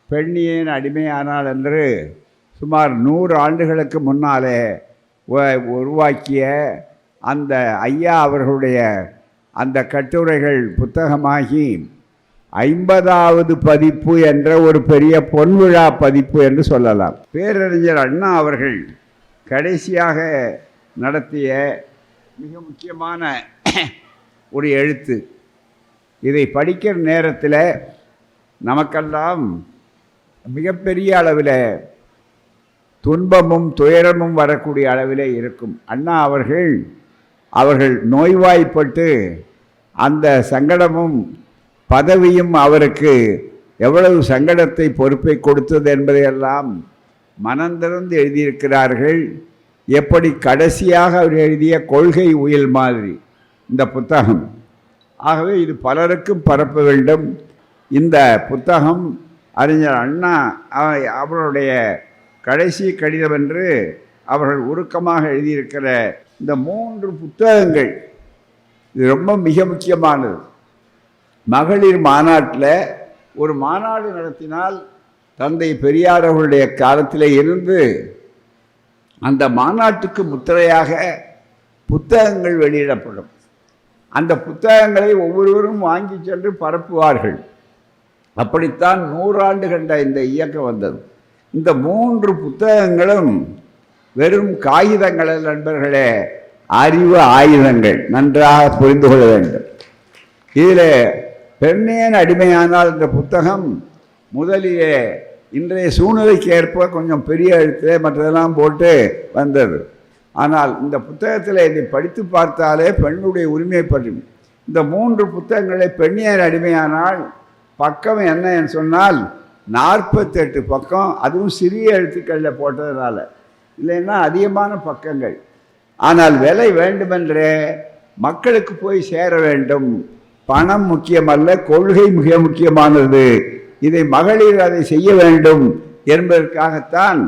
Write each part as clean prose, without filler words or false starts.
பெண்ணியேன் அடிமையானாள் என்று சுமார் 100 ஆண்டுகளுக்கு முன்னாலே உருவாக்கிய அந்த ஐயா அவர்களுடைய அந்த கட்டுரைகள் புத்தகமாகி 50வது பதிப்பு என்ற ஒரு பெரிய பொன்விழா பதிப்பு என்று சொல்லலாம். பேரறிஞர் அண்ணா அவர்கள் கடைசியாக நடத்திய மிக முக்கியமான ஒரு எழுத்து. இதை படிக்கிற நேரத்தில் நமக்கெல்லாம் மிகப்பெரிய அளவில் துன்பமும் துயரமும் வரக்கூடிய அளவில் இருக்கும். அண்ணா அவர்கள் நோய்வாய்ப்பட்டு அந்த சங்கடமும் பதவியும் அவருக்கு எவ்வளவு சங்கடத்தை பொறுப்பை கொடுத்தது என்பதையெல்லாம் மனந்திறந்து எழுதியிருக்கிறார்கள். எப்படி கடைசியாக அவர் எழுதிய கொள்கை உயில் மாதிரி இந்த புத்தகம். ஆகவே இது பலருக்கும் பரப்ப வேண்டும். இந்த புத்தகம் அறிஞர் அண்ணா அவருடைய கடைசி கடிதம் என்று அவர்கள் உருக்கமாக எழுதியிருக்கிற இந்த 3 புத்தகங்கள் இது ரொம்ப மிக முக்கியமானது. மகளிர் மாநாட்டில் ஒரு மாநாடு நடத்தினால் தந்தை பெரியார் அவர்களுடைய காலத்தில் இருந்து அந்த மாநாட்டுக்கு முத்திரையாக புத்தகங்கள் வெளியிடப்படும். அந்த புத்தகங்களை ஒவ்வொருவரும் வாங்கி சென்று பரப்புவார்கள். அப்படித்தான் 100 ஆண்டு கண்ட இந்த இயக்கம் வந்தது. இந்த 3 புத்தகங்களும் வெறும் காகிதங்கள் நண்பர்களே, அறிவு ஆயுதங்கள். நன்றாக புரிந்து கொள்ள வேண்டும். இதில் பெண்ணேன் அடிமையானால் இந்த புத்தகம் முதலிலே இன்றைய சூழ்நிலைக்கு ஏற்ப கொஞ்சம் பெரிய எழுத்து மற்றதெல்லாம் போட்டு வந்தது. ஆனால் இந்த புத்தகத்தில் இதை படித்து பார்த்தாலே பெண்ணுடைய உரிமை பற்றி இந்த 3 புத்தகங்களை பெண்ணேன் அடிமையானால் பக்கம் என்னன்னு சொன்னால் 48 பக்கம். அதுவும் சிறிய எழுத்துக்களில் போட்டதுனால, இல்லைன்னா அதிகமான பக்கங்கள். ஆனால் விலை வேண்டுமென்றே மக்களுக்கு போய் சேர வேண்டும். பணம் முக்கியமல்ல, கொள்கை மிக முக்கியமானது. இதை மகளிர் அதை செய்ய வேண்டும் என்பதற்காகத்தான்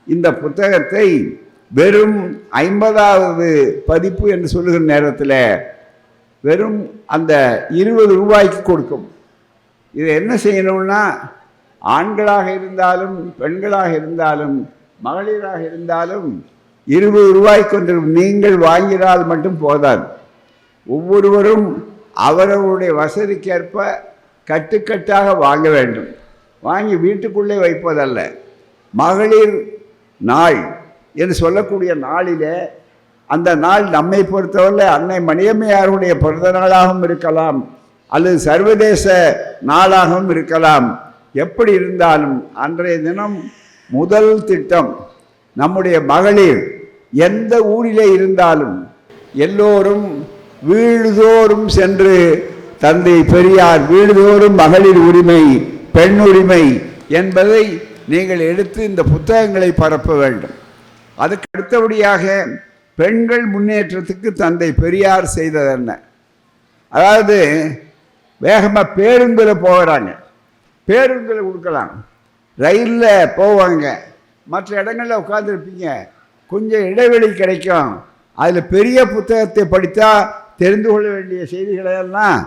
இந்த புத்தகத்தை வெறும் 50வது பதிப்பு என்று சொல்லுகிற நேரத்தில் வெறும் அந்த 20 ரூபாய்க்கு கொடுக்கும். இதை என்ன செய்யணும்னா, ஆண்களாக இருந்தாலும் பெண்களாக இருந்தாலும் மகளிராக இருந்தாலும் 20 ரூபாய்க்கு ஒன்று நீங்கள் வாங்கினால் மட்டும் போதாது. ஒவ்வொருவரும் அவரவருடைய வசதிக்கேற்ப கட்டுக்கட்டாக வாங்க வேண்டும். வாங்கி வீட்டுக்குள்ளே வைப்பதல்ல. மகளிர் நாள் என்று சொல்லக்கூடிய நாளிலே, அந்த நாள் நம்மை பொறுத்தவரை அன்னை மணியம்மையாருடைய பிறந்த நாளாகவும் இருக்கலாம், அல்லது சர்வதேச நாளாகவும் இருக்கலாம். எப்படி இருந்தாலும் அன்றைய தினம் முதல் திட்டம் நம்முடைய மகளிர் எந்த ஊரிலே இருந்தாலும் எல்லோரும் வீடுதோறும் சென்று தந்தை பெரியார் வீடுதோறும் மகளிர் உரிமை, பெண் உரிமை என்பதை நீங்கள் எடுத்து இந்த புத்தகங்களை பரப்ப வேண்டும். அதுக்கு அடுத்தபடியாக பெண்கள் முன்னேற்றத்துக்கு தந்தை பெரியார் செய்தது என்ன? அதாவது வேகமாக பேருந்தில் போகிறாங்க, பேருந்தில் கொடுக்கலாம், ரயிலில் போவாங்க, மற்ற இடங்களில் உட்காந்துருப்பீங்க, கொஞ்சம் இடைவெளி கிடைக்கும். அதில் பெரிய புத்தகத்தை படித்தா தெரிந்து கொள்ள வேண்டிய செய்திகளெல்லாம்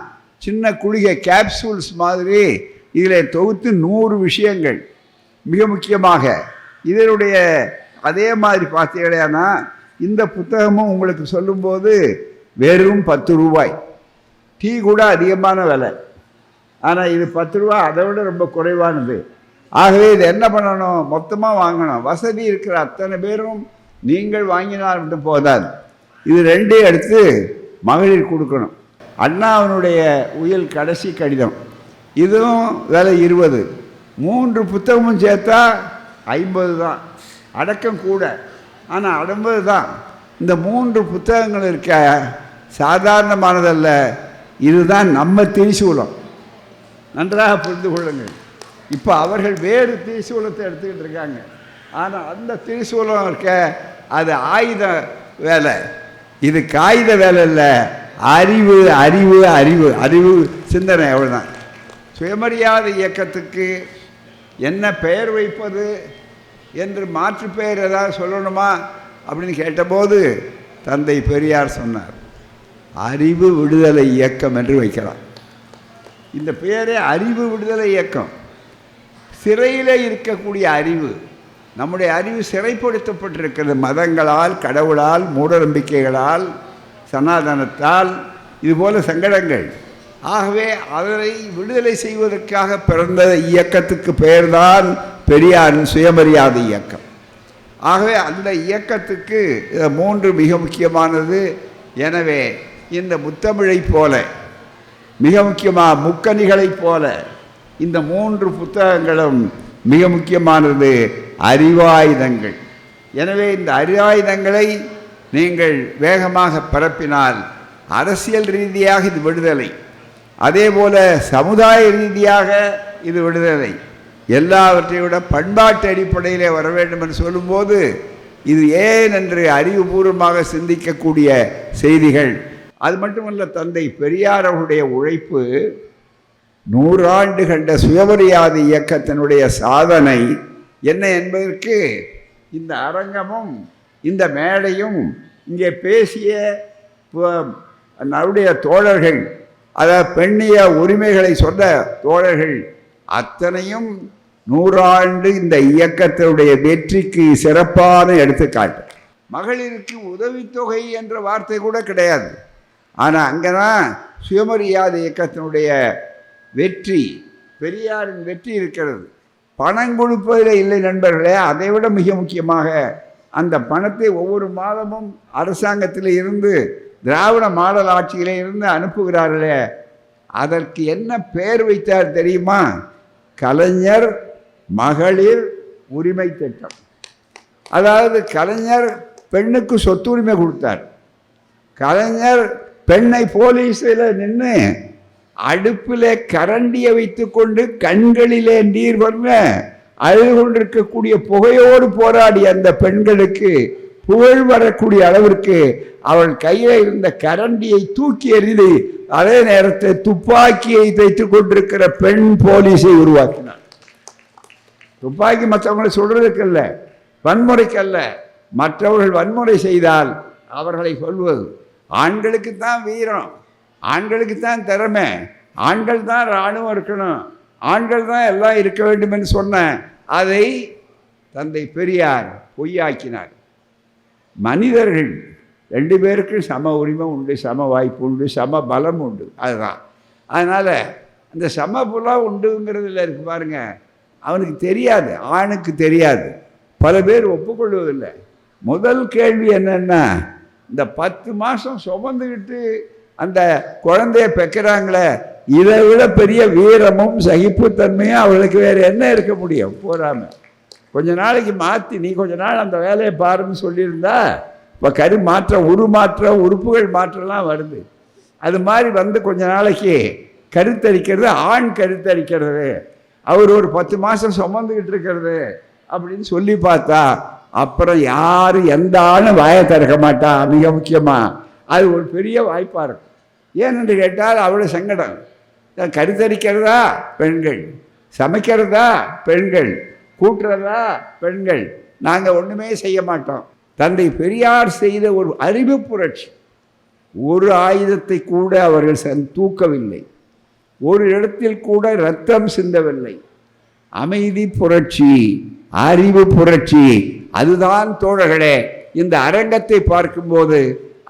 சின்ன குளிகை கேப்சூல்ஸ் மாதிரி இதில் தொகுத்து 100 விஷயங்கள் மிக முக்கியமாக. இதனுடைய அதே மாதிரி பார்த்தீங்கன்னா இந்த புத்தகமும் உங்களுக்கு சொல்லும்போது வெறும் 10 ரூபாய். டீ கூட அதிகமான விலை, ஆனால் இது 10 ரூபா, அதை விட ரொம்ப குறைவானது. ஆகவே இது என்ன பண்ணணும், மொத்தமாக வாங்கணும். வசதி இருக்கிற அத்தனை பேரும் நீங்கள் வாங்கினால் மட்டும் போதாது, இது 2 எடுத்து மகளிர் கொடுக்கணும். அண்ணாவினுடைய உயில் கடைசி கடிதம், இதுவும் விலை 20. 3 புத்தகமும் சேர்த்தா 50 தான். அடக்கம் கூட, ஆனால் 50 தான். இந்த 3 புத்தகங்கள் இருக்க சாதாரணமானதல்ல. இதுதான் நம்ம திரிசூலம். நன்றாக புரிந்து கொள்ளுங்கள். இப்போ அவர்கள் வேறு திரிசூலத்தை எடுத்துக்கிட்டு இருக்காங்க. ஆனால் அந்த திரிசூலம் இருக்க அது ஆயுத வேலை, இது காகித வேலை இல்லை. அறிவு அறிவு அறிவு அறிவு சிந்தனை, அவ்வளோதான். சுயமரியாதை இயக்கத்துக்கு என்ன பெயர் வைப்பது என்று மாற்று பெயர் ஏதாவது சொல்லணுமா அப்படின்னு கேட்டபோது தந்தை பெரியார் சொன்னார், அறிவு விடுதலை இயக்கம் என்று வைக்கலாம். இந்த பெயரே அறிவு விடுதலை இயக்கம். சிறையிலே இருக்கக்கூடிய அறிவு, நம்முடைய அறிவு சிறைப்படுத்தப்பட்டிருக்கிறது மதங்களால், கடவுளால், மூடநம்பிக்கைகளால், சனாதனத்தால், இதுபோல சங்கடங்கள். ஆகவே அதனை விடுதலை செய்வதற்காக பிறந்த இயக்கத்துக்கு பெயர்தான் பெரியாரின் சுயமரியாதை இயக்கம். ஆகவே அந்த இயக்கத்துக்கு 3 மிக முக்கியமானது. எனவே இந்த முத்தமிழை போல, மிக முக்கியமாக முக்கணிகளைப் போல இந்த 3 புத்தகங்களும் மிக முக்கியமானது அறிவாயுதங்கள். எனவே இந்த அறிவாயுதங்களை நீங்கள் வேகமாக பரப்பினால் அரசியல் ரீதியாக இது விடுதலை, அதே போல சமுதாய ரீதியாக இது விடுதலை, எல்லாவற்றை விட பண்பாட்டு அடிப்படையிலே வர வேண்டும் என்று சொல்லும்போது இது ஏன் என்று அறிவுபூர்வமாக சிந்திக்கக்கூடிய செய்திகள். அது மட்டுமல்ல, தந்தை பெரியார் அவருடைய உழைப்பு 100 ஆண்டு கண்ட சுயமரியாதை இயக்கத்தினுடைய சாதனை என்ன என்பதற்கு இந்த அரங்கமும் இந்த மேடையும் இங்கே பேசிய நம்முடைய தோழர்கள், அதாவது பெண்ணிய உரிமைகளை சொன்ன தோழர்கள் அத்தனையும் 100 ஆண்டு இந்த இயக்கத்தினுடைய வெற்றிக்கு சிறப்பான எடுத்துக்காட்டு. மகளிருக்கு உதவித்தொகை என்ற வார்த்தை கூட கிடையாது. ஆனால் அங்கே தான் சுயமரியாதை இயக்கத்தினுடைய வெற்றி, பெரியாரின் வெற்றி இருக்கிறது. பணம் கொடுப்பதில் இல்லை நண்பர்களே, அதை விட மிக முக்கியமாக அந்த பணத்தை ஒவ்வொரு மாதமும் அரசாங்கத்தில் இருந்து, திராவிட மாடல் ஆட்சியிலே இருந்து அனுப்புகிறார்களே, அதற்கு என்ன பெயர் வைத்தார் தெரியுமா? கலைஞர் மகளிர் உரிமை திட்டம். அதாவது கலைஞர் பெண்ணுக்கு சொத்துரிமை கொடுத்தார். கலைஞர் பெண்ணை போலீஸில் நின்று அடுப்பிலே கரண்டியை வைத்து கொண்டு கண்களிலே நீர் வர அழுது கொண்டிருக்கக்கூடிய புகையோடு போராடி அந்த பெண்களுக்கு புகழ் வரக்கூடிய அளவிற்கு அவள் கையில் இருந்த கரண்டியை தூக்கி எறிந்து அதே நேரத்தில் துப்பாக்கியை வைத்துக் கொண்டிருக்கிற பெண் போலீஸை உருவாக்கினார். துப்பாக்கி மற்றவங்களை சொல்றதுக்கல்ல, வன்முறைக்கல்ல. மற்றவர்கள் வன்முறை செய்தால் அவர்களை சொல்வது. ஆண்களுக்கு தான் வீரம், ஆண்களுக்கு தான் திறமை, ஆண்கள் தான் இராணுவம் இருக்கணும், ஆண்கள் தான் எல்லாம் இருக்க வேண்டும் என்று சொன்ன அதை தந்தை பெரியார் பொய்யாக்கினார். மனிதர்கள் 2 பேருக்கும் சம உரிமை உண்டு, சம வாய்ப்பு உண்டு, சம பலம் உண்டு. அதுதான். அதனால் அந்த சம புலம் உண்டுங்கிறதுல இருக்கு பாருங்க, அவனுக்கு தெரியாது, ஆணுக்கு தெரியாது. பல பேர் ஒப்புக்கொள்வதில்லை. முதல் கேள்வி என்னென்னா, இந்த 10 மாதம் சுமந்துக்கிட்டு அந்த குழந்தைய பெக்கிறாங்களே, இதை விட பெரிய வீரமும் சகிப்புத்தன்மையும் அவளுக்கு வேறு என்ன இருக்க முடியும்? போறாமல் கொஞ்ச நாளைக்கு மாற்றி நீ கொஞ்ச நாள் அந்த வேலையை பாருன்னு சொல்லியிருந்தா இப்போ உருமாற்றம் உறுப்புகள் மாற்றம்லாம் வருது. அது மாதிரி வந்து கொஞ்ச நாளைக்கு கருத்தரிக்கிறது, ஆண் கருத்தரிக்கிறது, அவர் ஒரு 10 மாதம் சுமந்துக்கிட்டு இருக்கிறது அப்படின்னு சொல்லி பார்த்தா அப்புறம் யாரும் எந்த ஆணும் வாயை திறக்க மாட்டா. மிக முக்கியமாக அது ஒரு பெரிய வாய்ப்பாக இருக்கும். ஏனென்று கேட்டால் அவ்வளோ சங்கடம். கருத்தரிக்கிறதா பெண்கள், சமைக்கிறதா பெண்கள், கூட்டுறதா பெண்கள், நாங்கள் ஒன்றுமே செய்ய மாட்டோம். தந்தை பெரியார் செய்த ஒரு அறிவு புரட்சி. ஒரு ஆயுதத்தை கூட அவர்கள் தூக்கவில்லை, ஒரு இடத்தில் கூட இரத்தம் சிந்தவில்லை. அமைதி புரட்சி, அறிவு புரட்சி. அதுதான் தோழர்களே இந்த அரங்கத்தை பார்க்கும்போது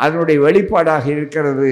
அதனுடைய வெளிப்பாடாக இருக்கிறது.